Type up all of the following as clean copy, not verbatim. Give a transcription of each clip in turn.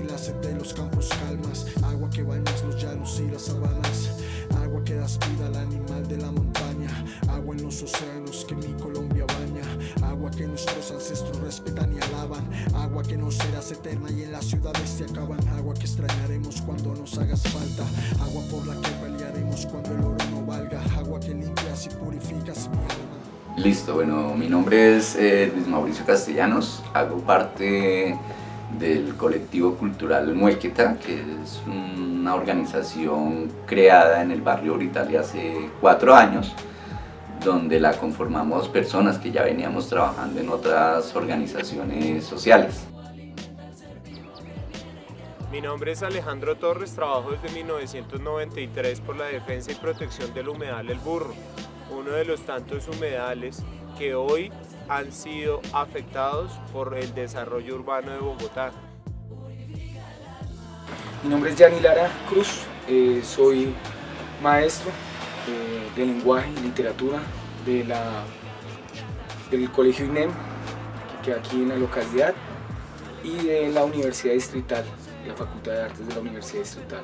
la sed de los campos calmas, agua que bañas los llanos y las sabanas, agua que das vida al animal de la montaña, agua en los océanos que mi Colombia baña, agua que nuestros ancestros respetan y alaban, agua que no serás eterna y en las ciudades se acaban, agua que extrañaremos cuando nos hagas falta, agua por la que pelearemos cuando el oro no valga, agua que limpias y purificas mi alma. Listo, bueno, mi nombre es Luis Mauricio Castellanos, hago parte del colectivo cultural Muéqueta, que es una organización creada en el barrio Britalia hace 4 años, donde la conformamos personas que ya veníamos trabajando en otras organizaciones sociales. Mi nombre es Alejandro Torres, trabajo desde 1993 por la defensa y protección del humedal El Burro, uno de los tantos humedales que hoy han sido afectados por el desarrollo urbano de Bogotá. Mi nombre es Gianni Lara Cruz, soy maestro de lenguaje y literatura del Colegio INEM, que queda aquí en la localidad, y de la Universidad Distrital, de la Facultad de Artes de la Universidad Distrital.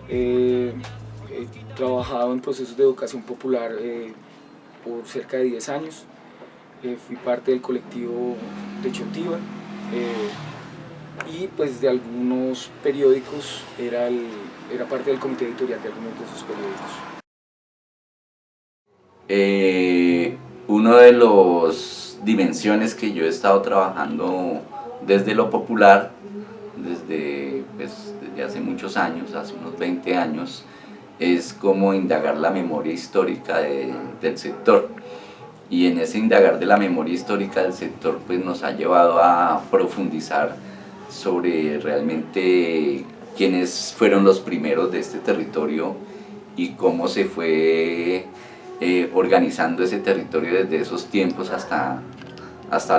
He trabajado en procesos de educación popular por cerca de 10 años. Fui parte del colectivo de Chotiva y pues de algunos periódicos, era parte del comité editorial de algunos de esos periódicos. Una de las dimensiones que yo he estado trabajando desde lo popular, desde hace muchos años, hace unos 20 años, es como indagar la memoria histórica del sector. Y en ese indagar de la memoria histórica del sector pues nos ha llevado a profundizar sobre realmente quiénes fueron los primeros de este territorio y cómo se fue organizando ese territorio desde esos tiempos hasta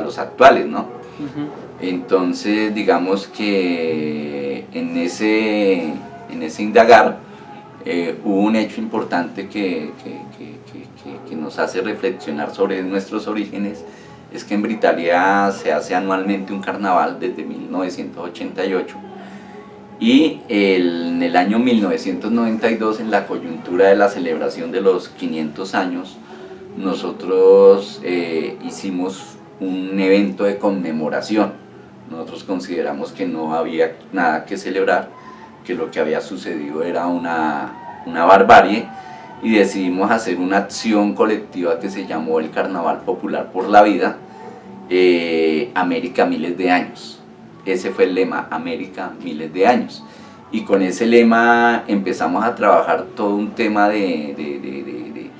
los actuales, ¿no? Entonces digamos que en ese indagar hubo un hecho importante que nos hace reflexionar sobre nuestros orígenes, es que en Britalia se hace anualmente un carnaval desde 1988 y en el año 1992, en la coyuntura de la celebración de los 500 años, nosotros hicimos un evento de conmemoración. Nosotros consideramos que no había nada que celebrar, que lo que había sucedido era una barbarie, y decidimos hacer una acción colectiva que se llamó el Carnaval Popular por la Vida, América Miles de Años. Ese fue el lema, América Miles de Años, y con ese lema empezamos a trabajar todo un tema de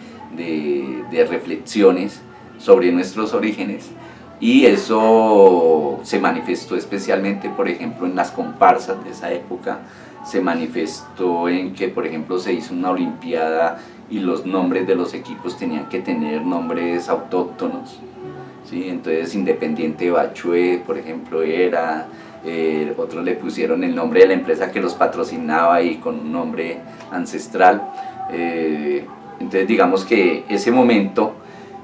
reflexiones sobre nuestros orígenes, y eso se manifestó especialmente, por ejemplo, en las comparsas de esa época. Se manifestó en que, por ejemplo, se hizo una olimpiada y los nombres de los equipos tenían que tener nombres autóctonos, ¿sí? Entonces Independiente Bachué, por ejemplo, otros le pusieron el nombre de la empresa que los patrocinaba y con un nombre ancestral. Entonces digamos que ese momento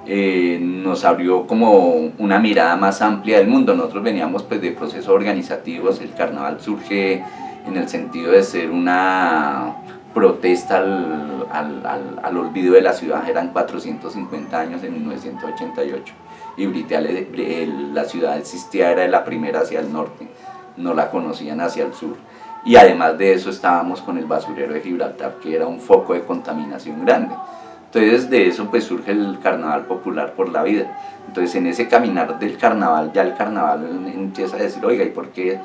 nos abrió como una mirada más amplia del mundo. Nosotros veníamos pues de procesos organizativos. El carnaval surge en el sentido de ser una protesta al olvido de la ciudad. Eran 450 años en 1988 y Britalia, la ciudad existía, era la primera hacia el norte, no la conocían hacia el sur, y además de eso estábamos con el basurero de Gibraltar, que era un foco de contaminación grande. Entonces de eso pues surge el Carnaval Popular por la Vida. Entonces en ese caminar del carnaval, ya el carnaval empieza a decir, oiga, ¿y por qué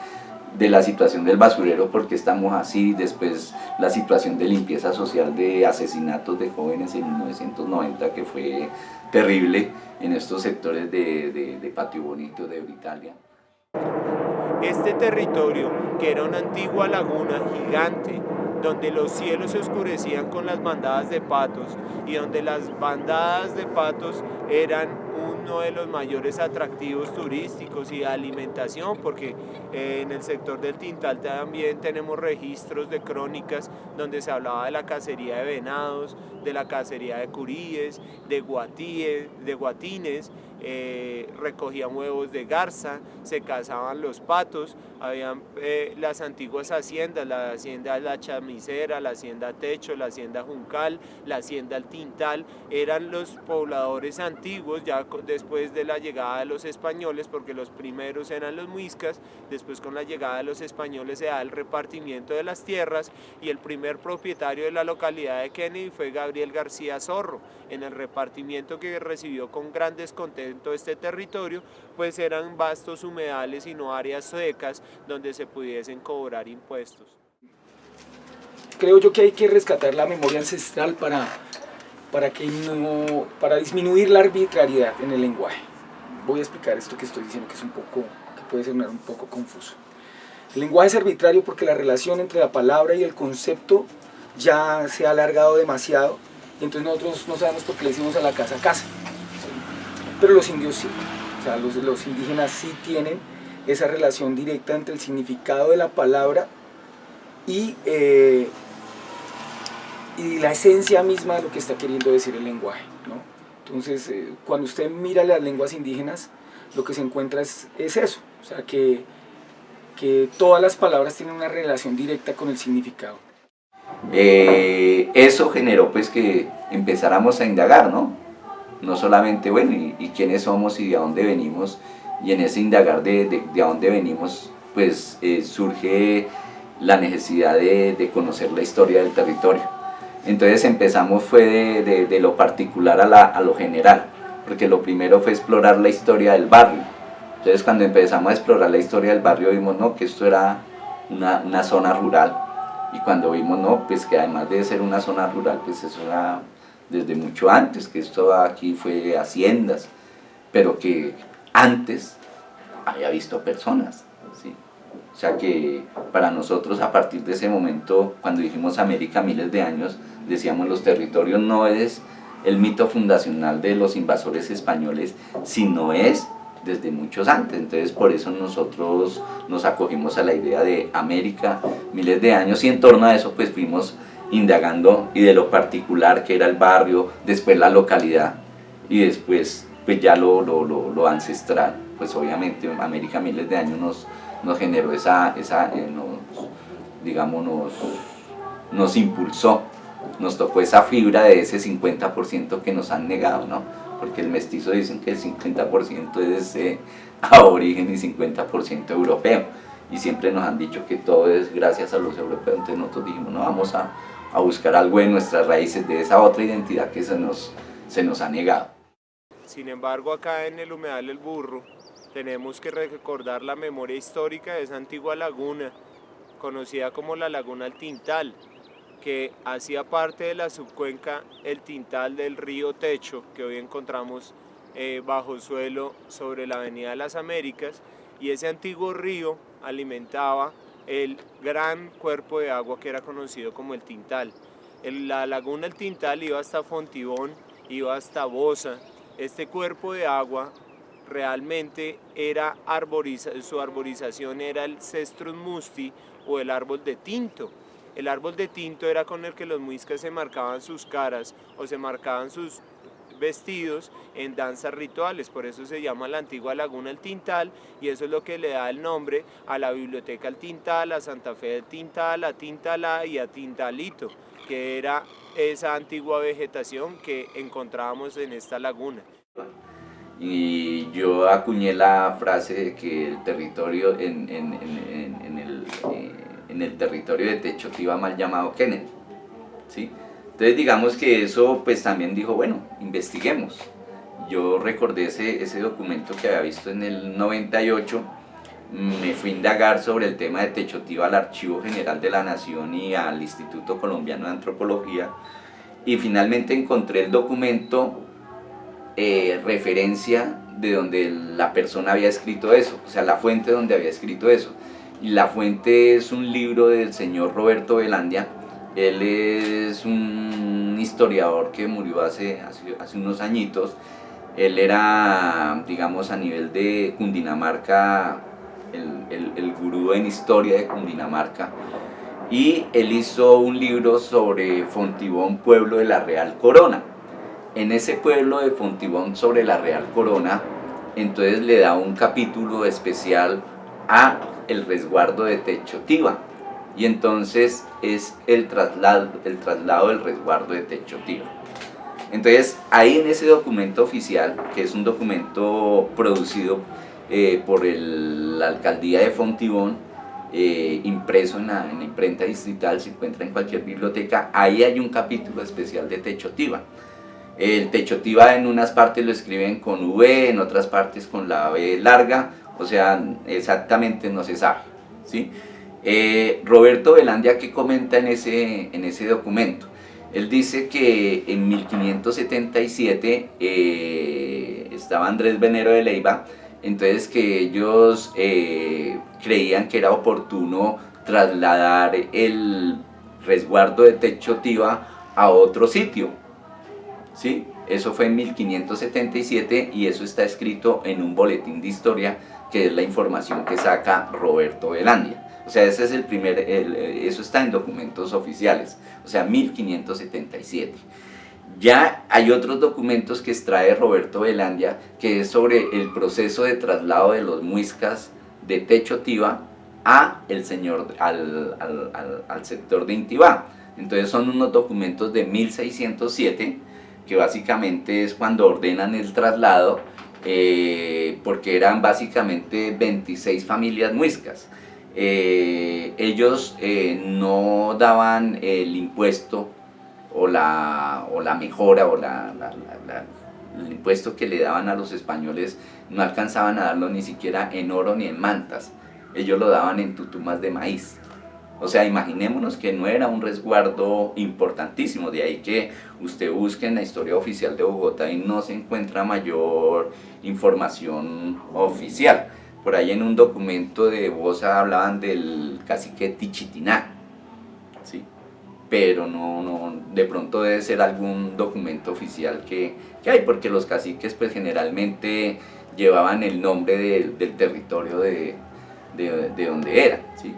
de la situación del basurero, por qué estamos así? Después la situación de limpieza social, de asesinatos de jóvenes en 1990, que fue terrible en estos sectores de Patio Bonito, de Britalia. Este territorio, que era una antigua laguna gigante, donde los cielos se oscurecían con las bandadas de patos y donde las bandadas de patos eran uno de los mayores atractivos turísticos y de alimentación, porque en el sector del Tintal también tenemos registros de crónicas donde se hablaba de la cacería de venados, de la cacería de curíes, de guatines, recogían huevos de garza, se cazaban los patos, habían las antiguas haciendas, la hacienda La Chamisera, la hacienda Techo, la hacienda Juncal, la hacienda El Tintal, eran los pobladores antiguos ya después de la llegada de los españoles, porque los primeros eran los muiscas, después con la llegada de los españoles se da el repartimiento de las tierras y el primer propietario de la localidad de Kennedy fue Gabriel García Zorro. En el repartimiento que recibió con gran descontento este territorio, pues eran vastos humedales y no áreas secas donde se pudiesen cobrar impuestos. Creo yo que hay que rescatar la memoria ancestral para disminuir la arbitrariedad en el lenguaje. Voy a explicar esto que estoy diciendo, que puede sonar un poco confuso. El lenguaje es arbitrario porque la relación entre la palabra y el concepto ya se ha alargado demasiado, y entonces nosotros no sabemos por qué le decimos a la casa casa. Pero los indios sí, o sea, los indígenas sí tienen esa relación directa entre el significado de la palabra y la esencia misma de lo que está queriendo decir el lenguaje, ¿no? Entonces, cuando usted mira las lenguas indígenas, lo que se encuentra es eso, o sea, que todas las palabras tienen una relación directa con el significado. Eso generó pues que empezáramos a indagar, ¿no? No solamente, bueno, y quiénes somos y de dónde venimos, y en ese indagar de dónde venimos, pues surge la necesidad de conocer la historia del territorio. Entonces empezamos fue de lo particular a lo general, porque lo primero fue explorar la historia del barrio. Entonces cuando empezamos a explorar la historia del barrio vimos, no, que esto era una zona rural, y cuando vimos, no, pues que además de ser una zona rural, pues eso era desde mucho antes, que esto aquí fue haciendas, pero que antes había visto personas, ¿sí? O sea que para nosotros a partir de ese momento, cuando dijimos América miles de años, decíamos los territorios no es el mito fundacional de los invasores españoles, sino es desde muchos antes. Entonces por eso nosotros nos acogimos a la idea de América miles de años, y en torno a eso pues fuimos indagando, y de lo particular que era el barrio, después la localidad, y después pues ya lo ancestral. Pues obviamente América miles de años nos generó nos impulsó, nos tocó esa fibra de ese 50% que nos han negado, ¿no? Porque el mestizo dicen que el 50% es aborigen y 50% europeo, y siempre nos han dicho que todo es gracias a los europeos. Entonces nosotros dijimos, no, vamos a buscar algo en nuestras raíces, de esa otra identidad que se nos ha negado. Sin embargo, acá en el humedal El Burro tenemos que recordar la memoria histórica de esa antigua laguna, conocida como la Laguna El Tintal, que hacía parte de la subcuenca El Tintal del río Techo, que hoy encontramos bajo suelo sobre la Avenida de las Américas, y ese antiguo río alimentaba el gran cuerpo de agua que era conocido como el Tintal. La laguna El Tintal iba hasta Fontibón, iba hasta Bosa. Este cuerpo de agua realmente era su arborización era el Cestrum musti, o el árbol de tinto. El árbol de tinto era con el que los muiscas se marcaban sus caras o se marcaban sus vestidos en danzas rituales, por eso se llama la antigua Laguna El Tintal, y eso es lo que le da el nombre a la Biblioteca El Tintal, a Santa Fe del Tintal, a Tintalá y a Tintalito, que era esa antigua vegetación que encontrábamos en esta laguna. Y yo acuñé la frase de que el territorio en el territorio de Techo iba mal llamado Kennedy, ¿sí? Entonces digamos que eso pues también dijo, bueno, investiguemos. Yo recordé ese documento que había visto en el 98, me fui a indagar sobre el tema de Techotiva al Archivo General de la Nación y al Instituto Colombiano de Antropología, y finalmente encontré el documento referencia de donde la persona había escrito eso, o sea, la fuente donde había escrito eso. Y la fuente es un libro del señor Roberto Velandia. Él es un historiador que murió hace unos añitos, Él era, digamos, a nivel de Cundinamarca, el gurú en historia de Cundinamarca, y él hizo un libro sobre Fontibón, pueblo de la Real Corona. En ese pueblo de Fontibón sobre la Real Corona, entonces le da un capítulo especial a el resguardo de Techotiva, y entonces es el traslado del resguardo de Techotiva. Entonces ahí en ese documento oficial, que es un documento producido por la alcaldía de Fontibón, impreso en la imprenta distrital, se encuentra en cualquier biblioteca, ahí hay un capítulo especial de Techotiva. El Techotiva en unas partes lo escriben con V, en otras partes con la B larga, o sea, exactamente no se sabe, ¿sí? Roberto Velandia, ¿qué comenta en ese documento? Él dice que en 1577 estaba Andrés Venero de Leiva, entonces que ellos creían que era oportuno trasladar el resguardo de Techotiva a otro sitio, ¿sí? Eso fue en 1577 y eso está escrito en un boletín de historia, que es la información que saca Roberto Velandia. O sea, ese es eso está en documentos oficiales, o sea, 1577. Ya hay otros documentos que extrae Roberto Velandia, que es sobre el proceso de traslado de los muiscas de Techotiva al sector de Intibá. Entonces son unos documentos de 1607, que básicamente es cuando ordenan el traslado, porque eran básicamente 26 familias muiscas. Ellos no daban el impuesto o la mejora o el impuesto que le daban a los españoles, no alcanzaban a darlo ni siquiera en oro ni en mantas, ellos lo daban en tutumas de maíz. O sea, imaginémonos que no era un resguardo importantísimo, de ahí que usted busque en la historia oficial de Bogotá y no se encuentra mayor información oficial. Por ahí en un documento de Bosa hablaban del cacique Tichitiná, ¿sí? Pero no, de pronto debe ser algún documento oficial que hay, porque los caciques pues generalmente llevaban el nombre del territorio de donde eran, ¿sí?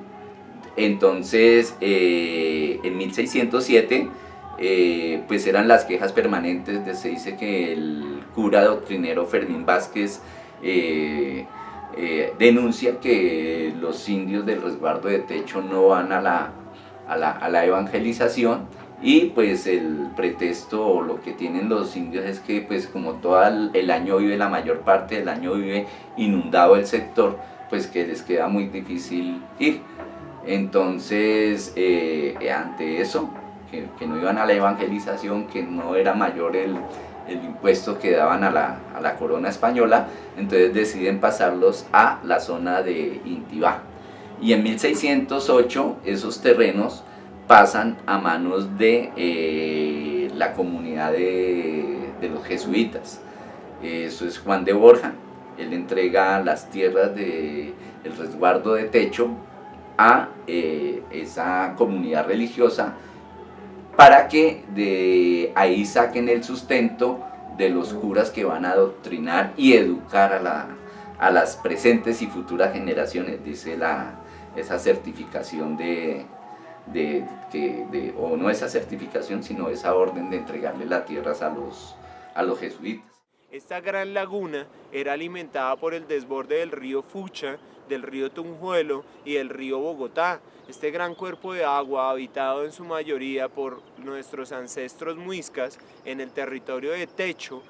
Entonces, en 1607, pues eran las quejas permanentes, se dice que el cura doctrinero Fermín Vázquez denuncia que los indios del resguardo de Techo no van a la evangelización, y pues el pretexto o lo que tienen los indios es que pues como todo el año vive, la mayor parte del año vive inundado el sector, pues que les queda muy difícil ir. Entonces, ante eso, que no iban a la evangelización, que no era mayor el impuesto que daban a la corona española, entonces deciden pasarlos a la zona de Intibá. Y en 1608 esos terrenos pasan a manos de la comunidad de los jesuitas. Eso es Juan de Borja. Él entrega las tierras del resguardo de Techo a esa comunidad religiosa, para que de ahí saquen el sustento de los curas que van a adoctrinar y educar a las presentes y futuras generaciones, dice esa certificación o no esa certificación, sino esa orden de entregarle las tierras a los jesuitas. Esta gran laguna era alimentada por el desborde del río Fucha, del río Tunjuelo y del río Bogotá. Este gran cuerpo de agua, habitado en su mayoría por nuestros ancestros muiscas en el territorio de Techo,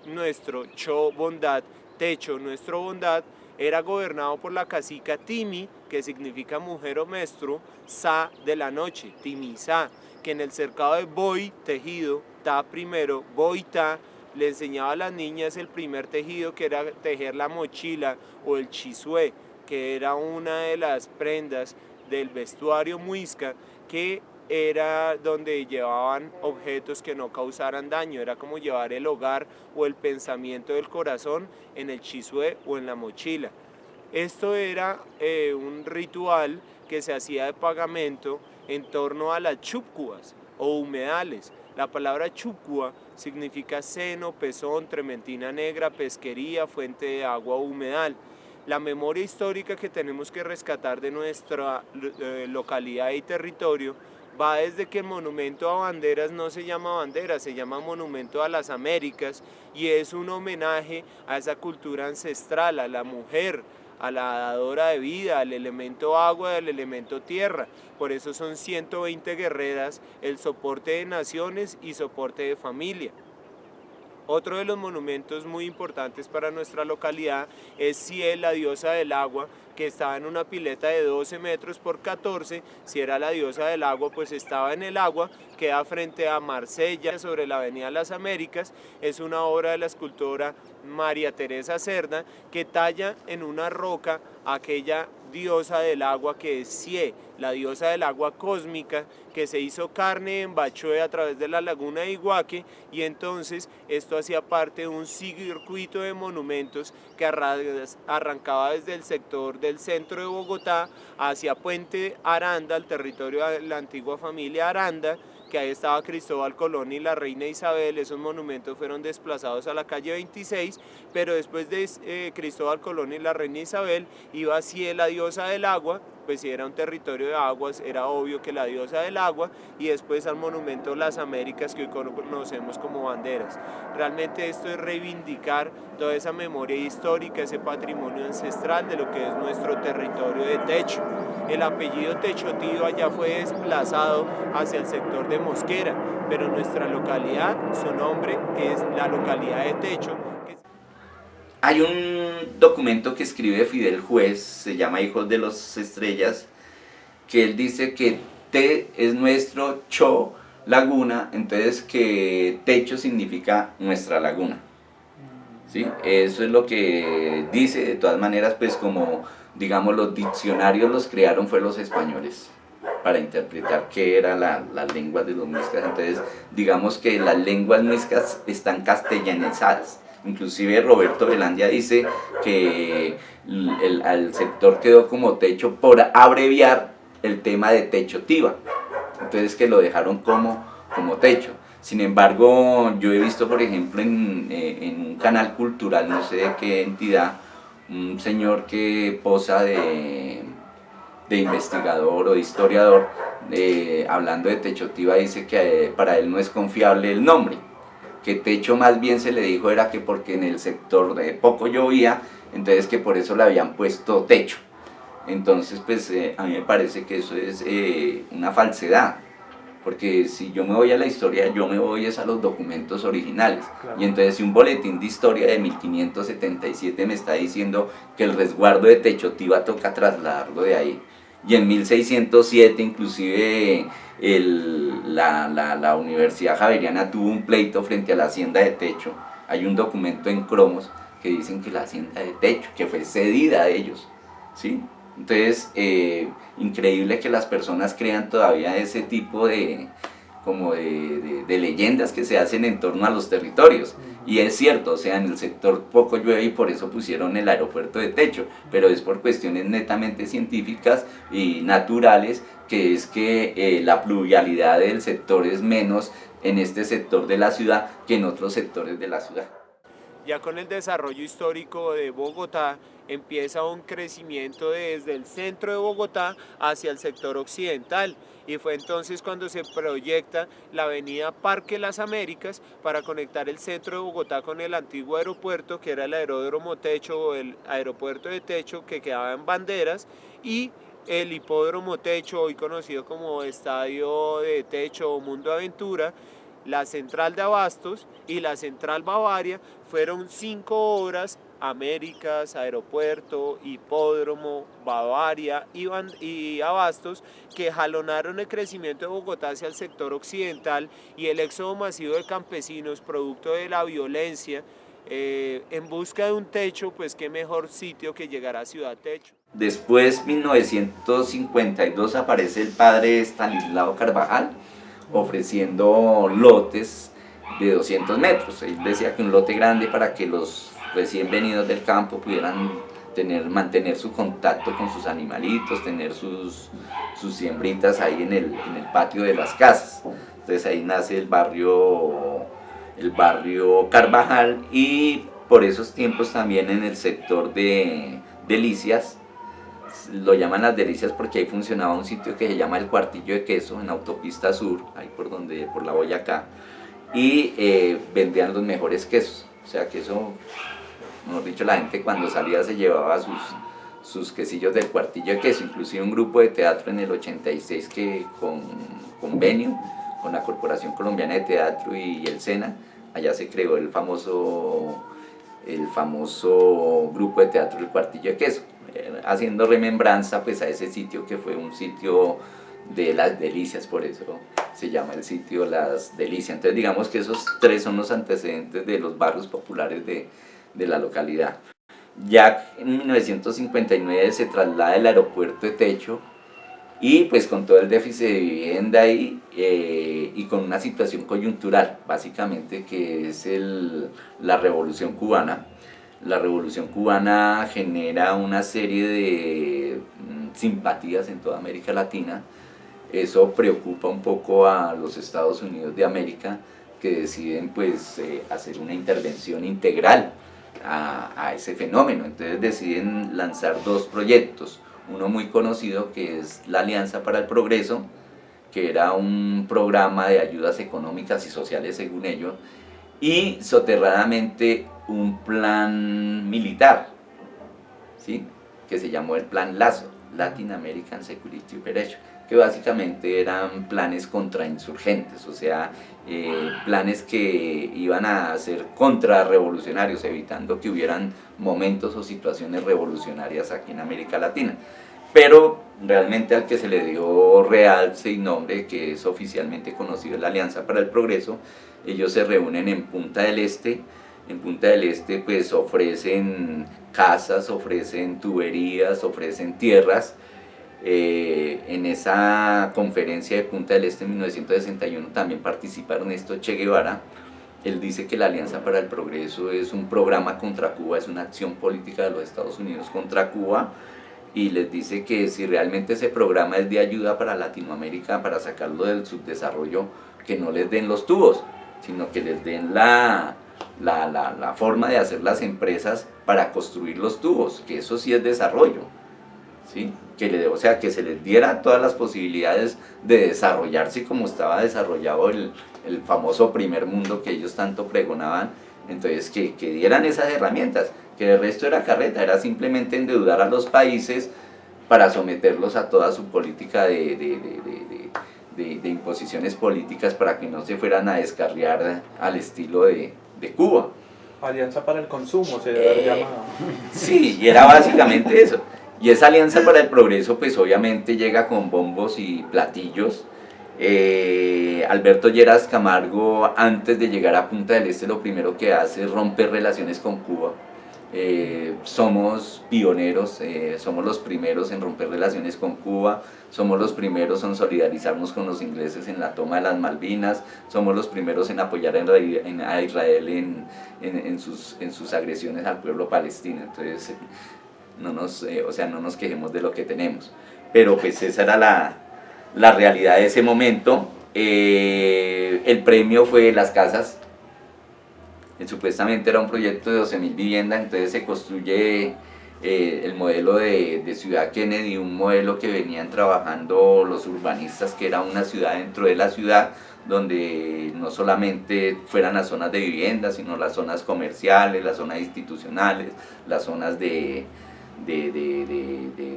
nuestro, Cho bondad, Techo nuestro bondad, era gobernado por la cacica Timi, que significa mujer o maestro, Sa de la noche, Timizá, que en el cercado de Boy, tejido, Ta primero, Boita, le enseñaba a las niñas el primer tejido, que era tejer la mochila o el chisué, que era una de las prendas del vestuario muisca, que era donde llevaban objetos que no causaran daño, era como llevar el hogar o el pensamiento del corazón en el chisué o en la mochila. Esto era un ritual que se hacía de pagamento en torno a las chúpcuas o humedales. La palabra Chucua significa seno, pezón, trementina negra, pesquería, fuente de agua o humedal. La memoria histórica que tenemos que rescatar de nuestra localidad y territorio va desde que el monumento a banderas no se llama bandera, se llama Monumento a las Américas, y es un homenaje a esa cultura ancestral, a la mujer, a la dadora de vida, al elemento agua, al elemento tierra. Por eso son 120 guerreras, el soporte de naciones y soporte de familia. Otro de los monumentos muy importantes para nuestra localidad es Ciel, la diosa del agua, que estaba en una pileta de 12 metros por 14. Si era la diosa del agua, pues estaba en el agua, queda frente a Marsella, sobre la avenida Las Américas. Es una obra de la escultora María Teresa Cerda, que talla en una roca aquella diosa del agua que es Sie, la diosa del agua cósmica, que se hizo carne en Bachoe a través de la laguna de Iguaque, y entonces esto hacía parte de un circuito de monumentos que arrancaba desde el sector del centro de Bogotá hacia Puente Aranda, el territorio de la antigua familia Aranda, que ahí estaba Cristóbal Colón y la reina Isabel. Esos monumentos fueron desplazados a la calle 26, pero después de Cristóbal Colón y la reina Isabel iba así la diosa del agua, pues si era un territorio de aguas, era obvio que la diosa del agua, y después al monumento Las Américas, que hoy conocemos como banderas. Realmente esto es reivindicar toda esa memoria histórica, ese patrimonio ancestral de lo que es nuestro territorio de Techo. El apellido Techotío allá fue desplazado hacia el sector de Mosquera, pero nuestra localidad, su nombre es la localidad de Techo. Hay un documento que escribe Fidel Juez, se llama Hijos de las Estrellas, que él dice que Te es nuestro, Cho, laguna, entonces que Techo significa nuestra laguna. ¿Sí? Eso es lo que dice. De todas maneras, pues como digamos los diccionarios los crearon fue los españoles para interpretar qué eran las lenguas de los muiscas. Entonces digamos que las lenguas muiscas están castellanizadas. Inclusive Roberto Velandia dice que el sector quedó como Techo por abreviar el tema de Techotiva, entonces que lo dejaron como Techo. Sin embargo, yo he visto, por ejemplo, en un canal cultural, no sé de qué entidad, un señor que posa de investigador o de historiador, hablando de Techotiva, dice que para él no es confiable el nombre, que Techo más bien se le dijo era que porque en el sector de poco llovía, entonces que por eso le habían puesto Techo. Entonces pues a mí me parece que eso es una falsedad, porque si yo me voy a la historia, yo me voy a los documentos originales. Claro. Y entonces si un boletín de historia de 1577 me está diciendo que el resguardo de Techotiva toca trasladarlo de ahí, y en 1607 inclusive la Universidad Javeriana tuvo un pleito frente a la hacienda de Techo. Hay un documento en cromos que dicen que la hacienda de Techo, que fue cedida a ellos, ¿sí? Entonces, increíble que las personas crean todavía ese tipo de leyendas que se hacen en torno a los territorios. Y es cierto, o sea, en el sector poco llueve y por eso pusieron el aeropuerto de Techo, pero es por cuestiones netamente científicas y naturales, que es que la pluvialidad del sector es menos en este sector de la ciudad que en otros sectores de la ciudad. Ya con el desarrollo histórico de Bogotá empieza un crecimiento desde el centro de Bogotá hacia el sector occidental, y fue entonces cuando se proyecta la avenida Parque Las Américas para conectar el centro de Bogotá con el antiguo aeropuerto, que era el aeródromo Techo o el aeropuerto de Techo, que quedaba en Banderas, y el hipódromo Techo, hoy conocido como Estadio de Techo o Mundo Aventura. La central de Abastos y la central Bavaria fueron 5 obras: Américas, Aeropuerto, Hipódromo, Bavaria y Abastos, que jalonaron el crecimiento de Bogotá hacia el sector occidental y el éxodo masivo de campesinos producto de la violencia en busca de un techo. Pues qué mejor sitio que llegar a Ciudad Techo. Después, 1952, aparece el padre Estanislao Carvajal ofreciendo lotes de 200 metros. Él decía que un lote grande para que los recién venidos del campo pudieran mantener su contacto con sus animalitos, tener sus siembritas ahí en el patio de las casas. Entonces ahí nace el barrio Carvajal, y por esos tiempos también en el sector de Delicias, lo llaman Las Delicias porque ahí funcionaba un sitio que se llama El Cuartillo de Queso, en Autopista Sur, ahí por la Boyacá, y vendían los mejores quesos. O sea, queso, mejor dicho, la gente cuando salía se llevaba sus quesillos del Cuartillo de Queso. Inclusive un grupo de teatro en el 86 que con convenio con la Corporación Colombiana de Teatro y el SENA, allá se creó el famoso grupo de teatro El Cuartillo de Queso, haciendo remembranza pues a ese sitio que fue un sitio de las delicias, por eso se llama el sitio Las Delicias. Entonces digamos que esos tres son los antecedentes de los barrios populares de la localidad. Ya en 1959 se traslada el aeropuerto de Techo, y pues con todo el déficit de vivienda ahí, y con una situación coyuntural, básicamente, que es la Revolución Cubana. La Revolución Cubana genera una serie de simpatías en toda América Latina. Eso preocupa un poco a los Estados Unidos de América, que deciden pues hacer una intervención integral a ese fenómeno. Entonces deciden lanzar dos proyectos. Uno muy conocido, que es la Alianza para el Progreso, que era un programa de ayudas económicas y sociales según ellos, y soterradamente un plan militar, ¿sí?, que se llamó el Plan Lazo, Latin American Security Operation, que básicamente eran planes contrainsurgentes, o sea, planes que iban a ser contrarrevolucionarios, evitando que hubieran momentos o situaciones revolucionarias aquí en América Latina. Pero realmente al que se le dio realce y nombre, que es oficialmente conocido, la Alianza para el Progreso, ellos se reúnen en Punta del Este. En Punta del Este pues ofrecen casas, ofrecen tuberías, ofrecen tierras. En esa conferencia de Punta del Este en 1961 también participaron Che Guevara. Él dice que la Alianza para el Progreso es un programa contra Cuba, es una acción política de los Estados Unidos contra Cuba, y les dice que si realmente ese programa es de ayuda para Latinoamérica, para sacarlo del subdesarrollo, que no les den los tubos, sino que les den la forma de hacer las empresas para construir los tubos, que eso sí es desarrollo, ¿sí? O sea, que se les diera todas las posibilidades de desarrollarse como estaba desarrollado el famoso primer mundo que ellos tanto pregonaban. Entonces que dieran esas herramientas, que el resto era carreta, era simplemente endeudar a los países para someterlos a toda su política de imposiciones políticas, para que no se fueran a descarriar al estilo de Cuba. Alianza para el Consumo se debe haber llamado. Sí, y era básicamente eso. Y esa Alianza para el Progreso pues obviamente llega con bombos y platillos. Alberto Lleras Camargo, antes de llegar a Punta del Este, lo primero que hace es romper relaciones con Cuba. Somos pioneros, somos los primeros en romper relaciones con Cuba, somos los primeros en solidarizarnos con los ingleses en la toma de las Malvinas, somos los primeros en apoyar a Israel en sus agresiones al pueblo palestino. Entonces no nos quejemos de lo que tenemos, pero pues esa era la realidad de ese momento. El premio fue las casas. Supuestamente era un proyecto de 12.000 viviendas, entonces se construye el modelo de Ciudad Kennedy, un modelo que venían trabajando los urbanistas, que era una ciudad dentro de la ciudad, donde no solamente fueran las zonas de vivienda, sino las zonas comerciales, las zonas institucionales, las zonas de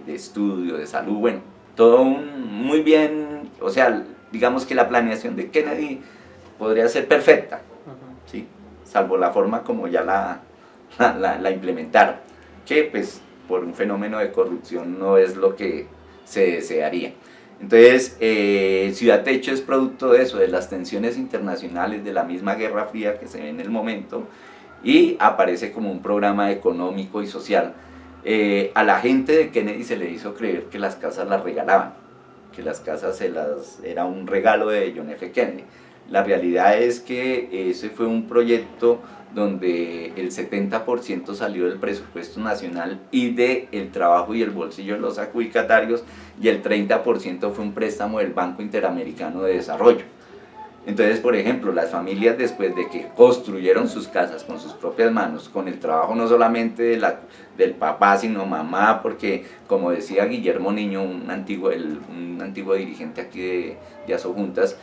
estudio, de salud, bueno, todo muy bien. O sea, digamos que la planeación de Kennedy podría ser perfecta, ¿sí?, salvo la forma como ya la implementaron, que pues por un fenómeno de corrupción no es lo que se desearía. Entonces Ciudad Techo es producto de eso, de las tensiones internacionales, de la misma Guerra Fría que se ve en el momento, y aparece como un programa económico y social. A la gente de Kennedy se le hizo creer que las casas las regalaban, que las casas era un regalo de John F. Kennedy. La realidad es que ese fue un proyecto donde el 70% salió del presupuesto nacional y del trabajo y el bolsillo de los adjudicatarios, y el 30% fue un préstamo del Banco Interamericano de Desarrollo. Entonces, por ejemplo, las familias, después de que construyeron sus casas con sus propias manos, con el trabajo no solamente del papá, sino mamá, porque como decía Guillermo Niño, un antiguo dirigente aquí de Asojuntas,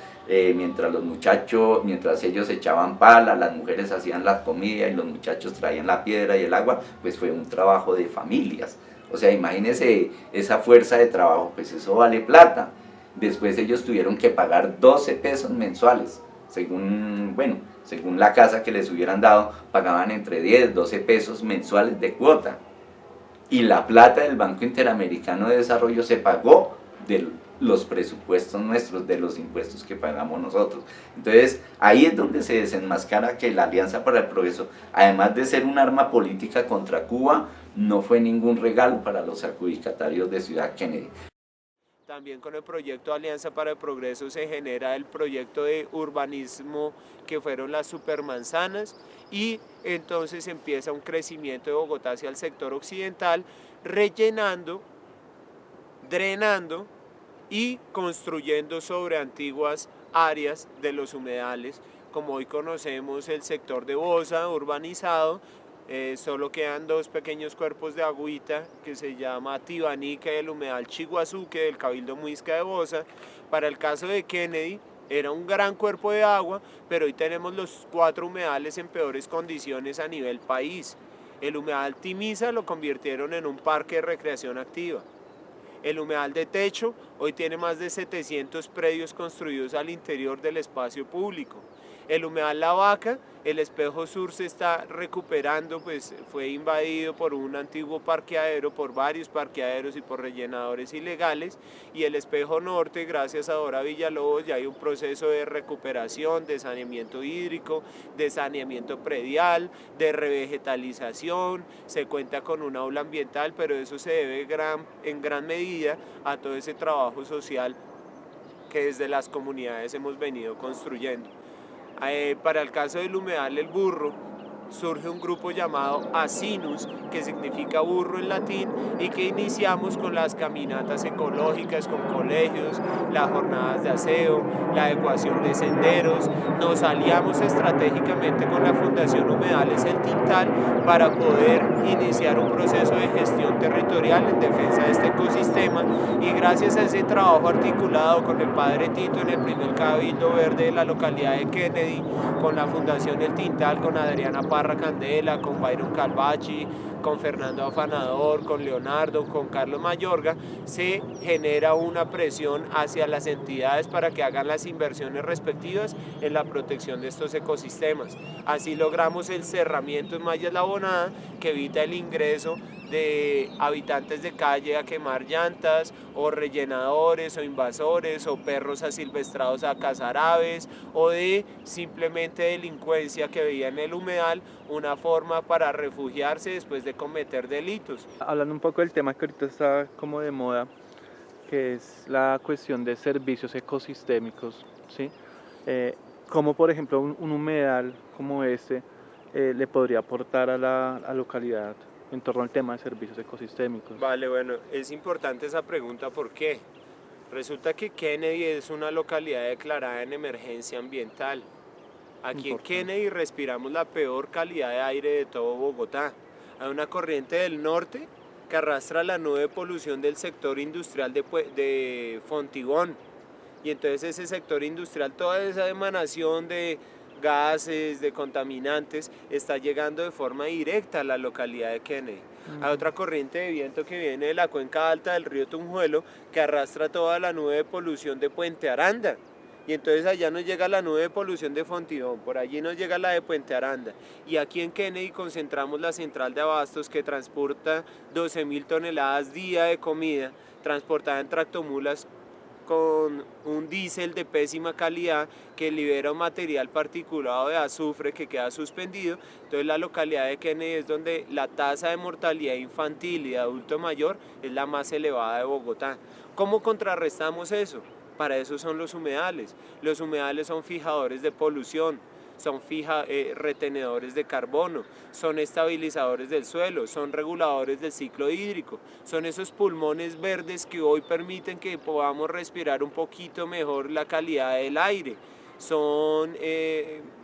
mientras ellos echaban pala, las mujeres hacían la comida y los muchachos traían la piedra y el agua, pues fue un trabajo de familias. O sea, imagínense esa fuerza de trabajo, pues eso vale plata. Después ellos tuvieron que pagar 12 pesos mensuales, según la casa que les hubieran dado, pagaban entre 10, 12 pesos mensuales de cuota. Y la plata del Banco Interamericano de Desarrollo se pagó de los presupuestos nuestros, de los impuestos que pagamos nosotros. Entonces, ahí es donde se desenmascara que la Alianza para el Progreso, además de ser un arma política contra Cuba, no fue ningún regalo para los adjudicatarios de Ciudad Kennedy. También con el proyecto Alianza para el Progreso se genera el proyecto de urbanismo que fueron las supermanzanas, y entonces empieza un crecimiento de Bogotá hacia el sector occidental, rellenando, drenando y construyendo sobre antiguas áreas de los humedales, como hoy conocemos el sector de Bosa urbanizado. Solo quedan dos pequeños cuerpos de agüita que se llama Tibanica y el humedal Chiguazuque del Cabildo Muisca de Bosa. Para el caso de Kennedy era un gran cuerpo de agua, pero hoy tenemos los 4 humedales en peores condiciones a nivel país. El humedal Timisa lo convirtieron en un parque de recreación activa. El humedal de Techo hoy tiene más de 700 predios construidos al interior del espacio público. El humedal La Vaca, el espejo sur se está recuperando, pues fue invadido por un antiguo parqueadero, por varios parqueaderos y por rellenadores ilegales, y el espejo norte, gracias a Dora Villalobos, ya hay un proceso de recuperación, de saneamiento hídrico, de saneamiento predial, de revegetalización, se cuenta con un aula ambiental, pero eso se debe en gran medida a todo ese trabajo social que desde las comunidades hemos venido construyendo. Para el caso del humedal El Burro, surge un grupo llamado Asinus, que significa burro en latín, y que iniciamos con las caminatas ecológicas con colegios, las jornadas de aseo, la adecuación de senderos. Nos aliamos estratégicamente con la Fundación Humedales El Tintal para poder iniciar un proceso de gestión territorial en defensa de este ecosistema, y gracias a ese trabajo articulado con el padre Tito en el primer Cabildo Verde de la localidad de Kennedy, con la Fundación El Tintal, con Adriana Parra Candela, con Byron Calvachi, con Fernando Afanador, con Leonardo, con Carlos Mayorga, se genera una presión hacia las entidades para que hagan las inversiones respectivas en la protección de estos ecosistemas. Así logramos el cerramiento en Mayas La Bonada, que evita el ingreso de habitantes de calle a quemar llantas, o rellenadores, o invasores, o perros asilvestrados a cazar aves, o de simplemente delincuencia que veía en el humedal una forma para refugiarse después de cometer delitos. Hablando un poco del tema que ahorita está como de moda, que es la cuestión de servicios ecosistémicos, ¿sí? Como por ejemplo un humedal como este le podría aportar a la localidad en torno al tema de servicios ecosistémicos. Vale, bueno, es importante esa pregunta. ¿Por qué? Resulta que Kennedy es una localidad declarada en emergencia ambiental. Aquí en Kennedy respiramos la peor calidad de aire de todo Bogotá. Hay una corriente del norte que arrastra la nube de polución del sector industrial de Fontibón. Y entonces ese sector industrial, toda esa emanación de gases, de contaminantes, está llegando de forma directa a la localidad de Kennedy. Hay otra corriente de viento que viene de la cuenca alta del río Tunjuelo, que arrastra toda la nube de polución de Puente Aranda. Y entonces allá nos llega la nube de polución de Fontibón, por allí nos llega la de Puente Aranda. Y aquí en Kennedy concentramos la central de abastos, que transporta 12.000 toneladas día de comida, transportada en tractomulas con un diésel de pésima calidad que libera un material particulado de azufre que queda suspendido. Entonces la localidad de Kennedy es donde la tasa de mortalidad infantil y de adulto mayor es la más elevada de Bogotá. ¿Cómo contrarrestamos eso? Para eso son los humedales. Los humedales son fijadores de polución, son retenedores de carbono, son estabilizadores del suelo, son reguladores del ciclo hídrico, son esos pulmones verdes que hoy permiten que podamos respirar un poquito mejor la calidad del aire, son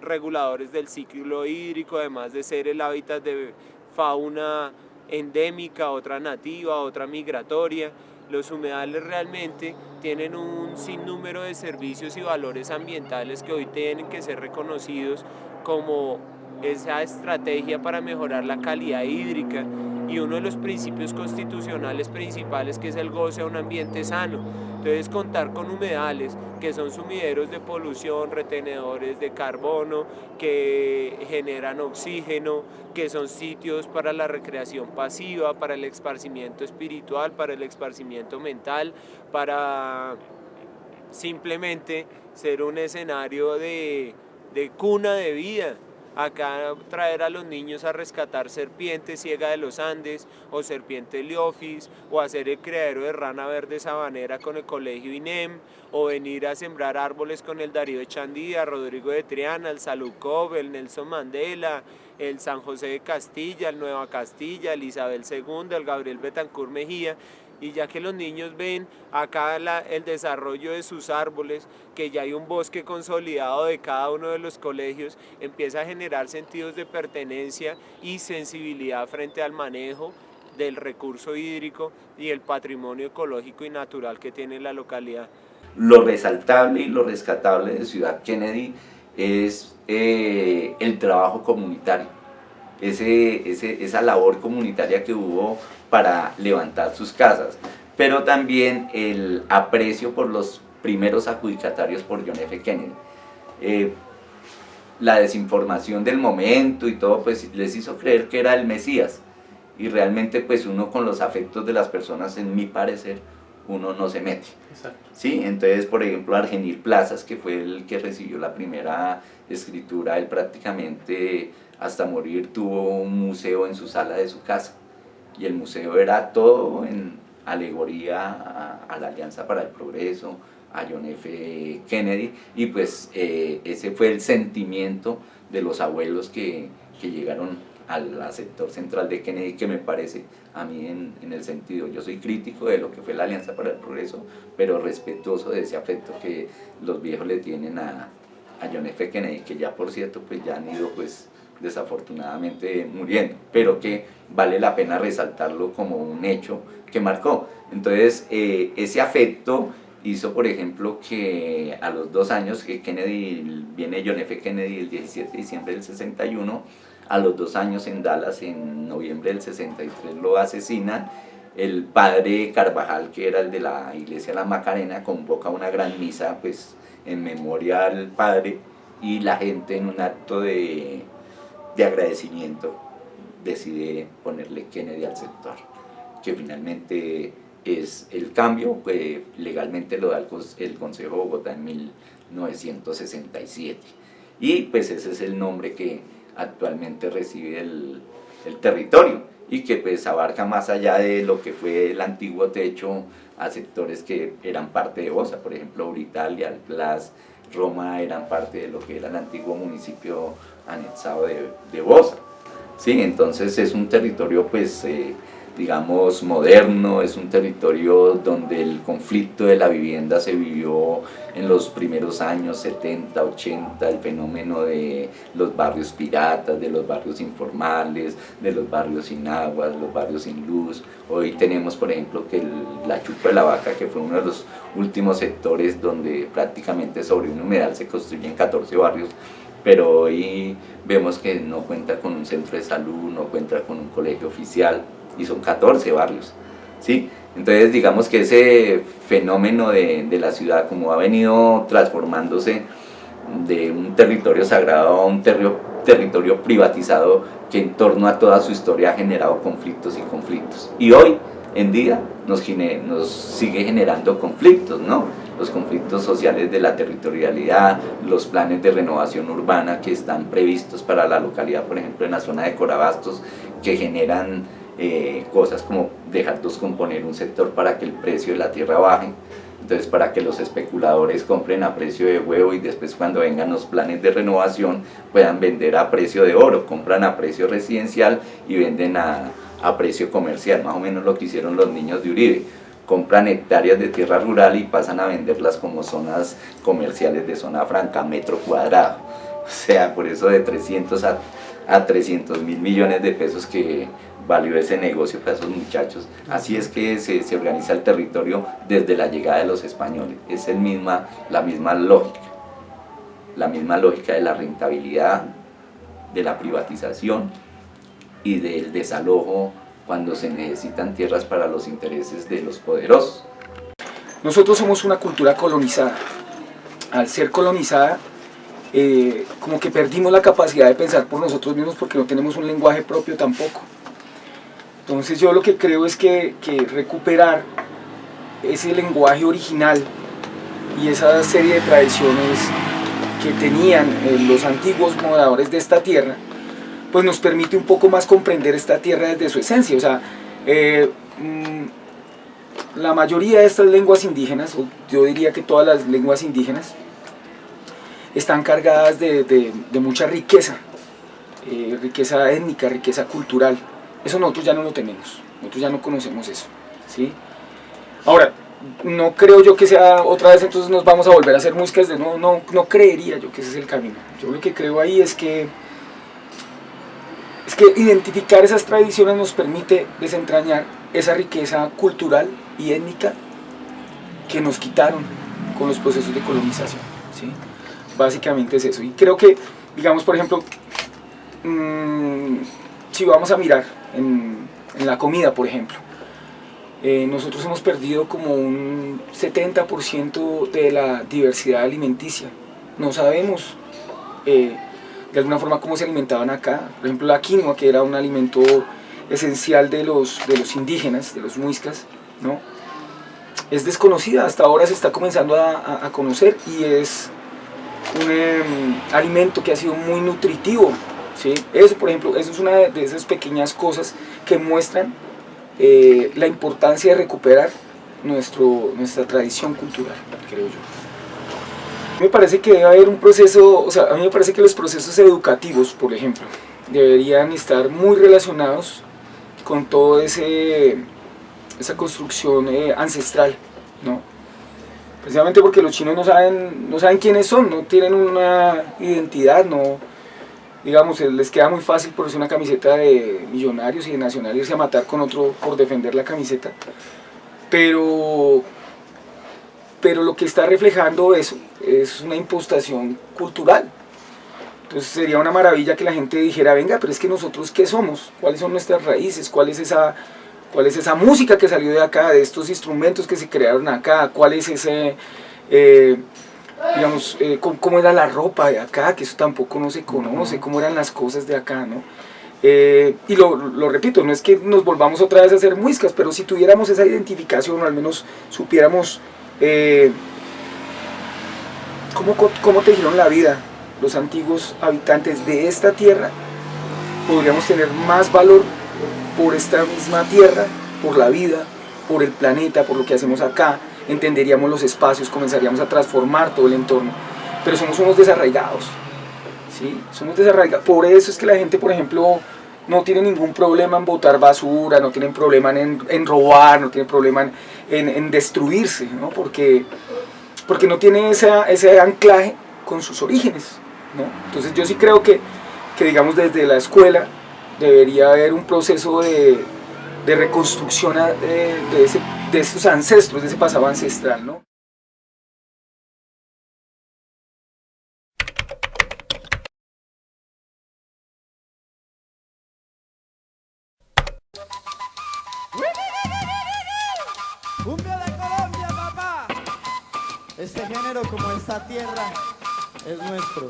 reguladores del ciclo hídrico, además de ser el hábitat de fauna endémica, otra nativa, otra migratoria. Los humedales realmente tienen un sinnúmero de servicios y valores ambientales que hoy tienen que ser reconocidos como esa estrategia para mejorar la calidad hídrica y uno de los principios constitucionales principales, que es el goce a un ambiente sano. Entonces, contar con humedales, que son sumideros de polución, retenedores de carbono, que generan oxígeno, que son sitios para la recreación pasiva, para el esparcimiento espiritual, para el esparcimiento mental, para simplemente ser un escenario de cuna de vida. Acá traer a los niños a rescatar serpiente ciega de los Andes o serpiente liofis, o hacer el criadero de rana verde sabanera con el colegio INEM, o venir a sembrar árboles con el Darío Echandía, Rodrigo de Triana, el Salucov, el Nelson Mandela, el San José de Castilla, el Nueva Castilla, el Isabel II, el Gabriel Betancourt Mejía. Y ya que los niños ven acá el desarrollo de sus árboles, que ya hay un bosque consolidado de cada uno de los colegios, empieza a generar sentidos de pertenencia y sensibilidad frente al manejo del recurso hídrico y el patrimonio ecológico y natural que tiene la localidad. Lo resaltable y lo rescatable de Ciudad Kennedy es el trabajo comunitario, esa labor comunitaria que hubo para levantar sus casas, pero también el aprecio por los primeros adjudicatarios por John F. Kennedy. La desinformación del momento y todo pues les hizo creer que era el Mesías, y realmente pues uno con los afectos de las personas, en mi parecer, uno no se mete. Exacto. ¿Sí? Entonces, por ejemplo, Argenir Plazas, que fue el que recibió la primera escritura, él prácticamente hasta morir tuvo un museo en su sala de su casa, y el museo era todo en alegoría a la Alianza para el Progreso, a John F. Kennedy, y pues ese fue el sentimiento de los abuelos que llegaron al sector central de Kennedy, que me parece a mí en el sentido, yo soy crítico de lo que fue la Alianza para el Progreso, pero respetuoso de ese afecto que los viejos le tienen a John F. Kennedy, que ya por cierto pues ya han ido pues desafortunadamente muriendo, pero que vale la pena resaltarlo como un hecho que marcó. Entonces ese afecto hizo, por ejemplo, que a los 2 años que viene John F. Kennedy el 17 de diciembre del 61, a los 2 años en Dallas, en noviembre del 63, lo asesinan. El padre Carvajal, que era el de la iglesia La Macarena, convoca una gran misa pues en memoria al padre, y la gente, en un acto de agradecimiento, decide ponerle Kennedy al sector, que finalmente es el cambio, pues legalmente lo da el Consejo de Bogotá en 1967, y pues ese es el nombre que actualmente recibe el territorio, y que pues abarca más allá de lo que fue el antiguo techo a sectores que eran parte de Bosa. Por ejemplo, Britalia, Blas, Roma eran parte de lo que era el antiguo municipio anexado de Bosa. ¿Sí? Entonces es un territorio pues digamos moderno, es un territorio donde el conflicto de la vivienda se vivió en los primeros años 70, 80, el fenómeno de los barrios piratas, de los barrios informales, de los barrios sin agua, de los barrios sin luz. Hoy tenemos, por ejemplo, que la Chupa de la Vaca, que fue uno de los últimos sectores donde prácticamente sobre un humedal se construyen 14 barrios, pero hoy vemos que no cuenta con un centro de salud, no cuenta con un colegio oficial, y son 14 barrios, ¿sí? Entonces digamos que ese fenómeno de la ciudad, como ha venido transformándose de un territorio sagrado a un territorio privatizado, que en torno a toda su historia ha generado conflictos y conflictos, y hoy en día nos sigue generando conflictos, ¿no? Los conflictos sociales de la territorialidad, los planes de renovación urbana que están previstos para la localidad, por ejemplo en la zona de Corabastos, que generan cosas como dejar descomponer un sector para que el precio de la tierra baje, Entonces, para que los especuladores compren a precio de huevo y después cuando vengan los planes de renovación puedan vender a precio de oro, compran a precio residencial y venden a precio comercial, más o menos lo que hicieron los niños de Uribe. Compran hectáreas de tierra rural y pasan a venderlas como zonas comerciales de zona franca, metro cuadrado. O sea, por eso de 300 a 300 mil millones de pesos que valió ese negocio para esos muchachos. Así es que se organiza el territorio desde la llegada de los españoles. Es la misma lógica de la rentabilidad, de la privatización y del desalojo cuando se necesitan tierras para los intereses de los poderosos. Nosotros somos una cultura colonizada. Al ser colonizada, como que perdimos la capacidad de pensar por nosotros mismos porque no tenemos un lenguaje propio tampoco. Entonces yo lo que creo es que recuperar ese lenguaje original y esa serie de tradiciones que tenían los antiguos moradores de esta tierra, pues nos permite un poco más comprender esta tierra desde su esencia. O sea, la mayoría de estas lenguas indígenas, o yo diría que todas las lenguas indígenas, están cargadas de mucha riqueza, riqueza étnica, riqueza cultural. Eso nosotros ya no lo tenemos, nosotros ya no conocemos eso, ¿sí? Ahora, no creo yo que sea otra vez entonces nos vamos a volver a hacer músicas de no creería yo que ese es el camino. Yo lo que creo ahí es que identificar esas tradiciones nos permite desentrañar esa riqueza cultural y étnica que nos quitaron con los procesos de colonización, ¿sí? Básicamente es eso. Y creo que, digamos, por ejemplo, si vamos a mirar en la comida, por ejemplo, nosotros hemos perdido como un 70% de la diversidad alimenticia. No sabemos de alguna forma cómo se alimentaban acá. Por ejemplo, la quinoa, que era un alimento esencial de los indígenas, de los muiscas, ¿no? Es desconocida, hasta ahora se está comenzando a conocer y es un alimento que ha sido muy nutritivo, ¿sí? Eso, por ejemplo, eso es una de esas pequeñas cosas que muestran la importancia de recuperar nuestra tradición cultural, creo yo. Me parece que debe haber un proceso, o sea, a mí me parece que los procesos educativos, por ejemplo, deberían estar muy relacionados con toda esa construcción ancestral, ¿no? Precisamente porque los chinos no saben quiénes son, no tienen una identidad, no, digamos, les queda muy fácil ponerse una camiseta de Millonarios y de Nacional, irse a matar con otro por defender la camiseta, pero lo que está reflejando eso es una impostación cultural. Entonces sería una maravilla que la gente dijera, venga, pero es que nosotros ¿qué somos? ¿Cuáles son nuestras raíces? ¿Cuál es esa música que salió de acá, de estos instrumentos que se crearon acá? ¿Cuál es ese, digamos, cómo era la ropa de acá? Que eso tampoco no se conoce, cómo eran las cosas de acá, ¿no? Y lo repito, no es que nos volvamos otra vez a hacer muiscas, pero si tuviéramos esa identificación, o al menos supiéramos cómo tejieron la vida los antiguos habitantes de esta tierra, podríamos tener más valor por esta misma tierra, por la vida, por el planeta, por lo que hacemos acá, entenderíamos los espacios, comenzaríamos a transformar todo el entorno, pero somos unos desarraigados, ¿sí? Somos desarraigados. Por eso es que la gente, por ejemplo, no tiene ningún problema en botar basura, no tienen problema en robar, no tienen problema en destruirse, ¿no? Porque no tiene ese anclaje con sus orígenes, ¿no? Entonces yo sí creo que digamos desde la escuela debería haber un proceso de reconstrucción de esos ancestros, de ese pasado ancestral, ¿no? Cumbia de Colombia, papá. Este género, como esta tierra, es nuestro.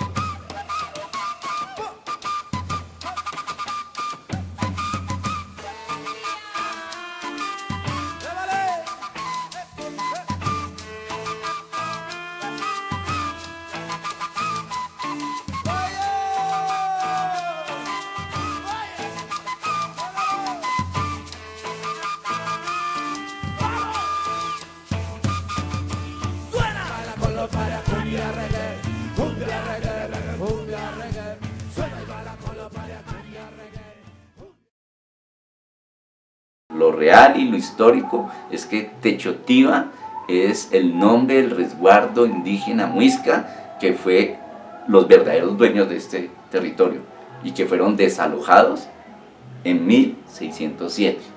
cumbia reggae, cumbia reggae, reggae, cumbia reggae. Suena y baila con los paria, cumbia reggae. Lo real y lo histórico es que Techotiva es el nombre del resguardo indígena muisca que fue los verdaderos dueños de este territorio y que fueron desalojados en 1607.